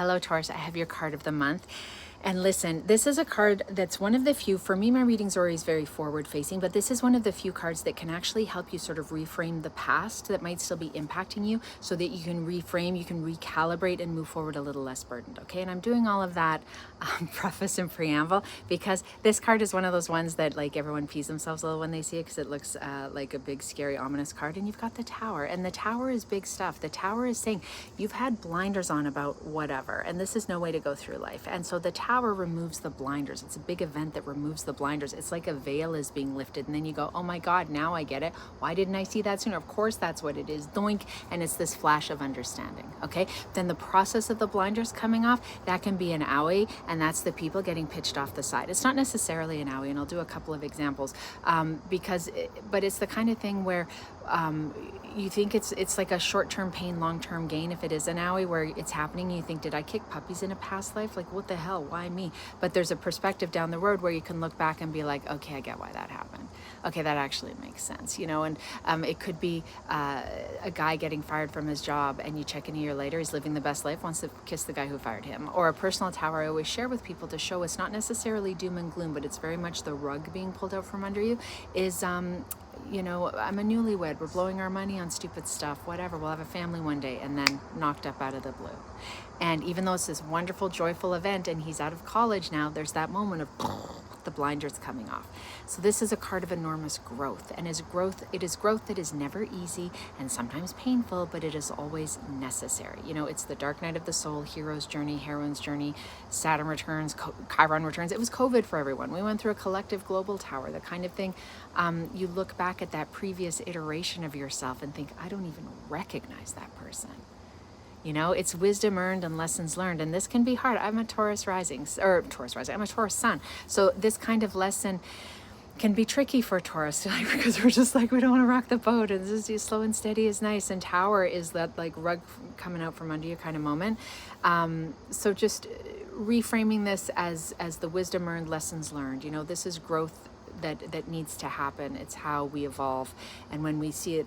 Hello, Taurus. I have your card of the month. And listen, this is a card that's one of the few, for me, my readings are always very forward facing, but this is one of the few cards that can actually help you sort of reframe the past that might still be impacting you so that you can reframe, you can recalibrate and move forward a little less burdened, okay? And I'm doing all of that preface and preamble because this card is one of those ones that like everyone pees themselves a little when they see it because it looks like a big, scary, ominous card. And you've got the Tower, and the Tower is big stuff. The Tower is saying you've had blinders on about whatever, and this is no way to go through life. And so the Tower removes the blinders. It's a big event that removes the blinders. It's like a veil is being lifted, and then you go, oh my God, now I get it. Why didn't I see that sooner? Of course, that's what it is. Doink. And it's this flash of understanding. Okay. Then the process of the blinders coming off, that can be an owie, and that's the people getting pitched off the side. It's not necessarily an owie, and I'll do a couple of examples but it's the kind of thing where you think it's like a short-term pain, long-term gain. If it is an owie where it's happening, you think, did I kick puppies in a past life? Like, what the hell? Why me? But there's a perspective down the road where you can look back and be like, okay, I get why that happened. Okay, that actually makes sense, you know. And it could be a guy getting fired from his job, and you check in a year later, he's living the best life, wants to kiss the guy who fired him. Or a personal Tower I always share with people to show it's not necessarily doom and gloom, but it's very much the rug being pulled out from under you is you know, I'm a newlywed, we're blowing our money on stupid stuff, whatever, we'll have a family one day, and then knocked up out of the blue. And even though it's this wonderful, joyful event and he's out of college now, there's that moment of the blinders coming off. So this is a card of enormous growth, and it is growth that is never easy and sometimes painful, but it is always necessary. You know, it's the dark night of the soul, hero's journey, heroine's journey, Saturn returns, Chiron returns. It was COVID for everyone. We went through a collective global Tower, the kind of thing you look back at that previous iteration of yourself and think, I don't even recognize that person. You know, it's wisdom earned and lessons learned. And this can be hard. I'm a Taurus Rising, I'm a Taurus Sun. So this kind of lesson can be tricky for Taurus, like, because we're just like, we don't want to rock the boat. And this is slow and steady is nice. And Tower is that like rug coming out from under you kind of moment. So just reframing this as the wisdom earned, lessons learned. You know, this is growth that needs to happen. It's how we evolve. And when we see it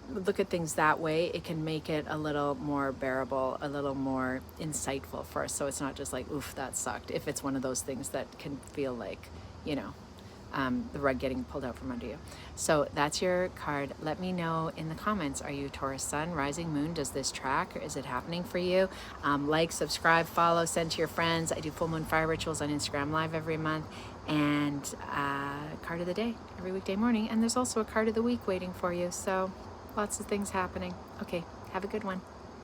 look at things that way, it can make it a little more bearable, a little more insightful for us. So it's not just like, oof, that sucked. If it's one of those things that can feel like, you know, the rug getting pulled out from under you. So that's your card. Let me know in the comments, are you Taurus Sun, Rising, Moon? Does this track? Or is it happening for you? Like, subscribe, follow, send to your friends. I do full moon fire rituals on Instagram Live every month, and card of the day every weekday morning. And there's also a card of the week waiting for you. So lots of things happening. Okay, have a good one.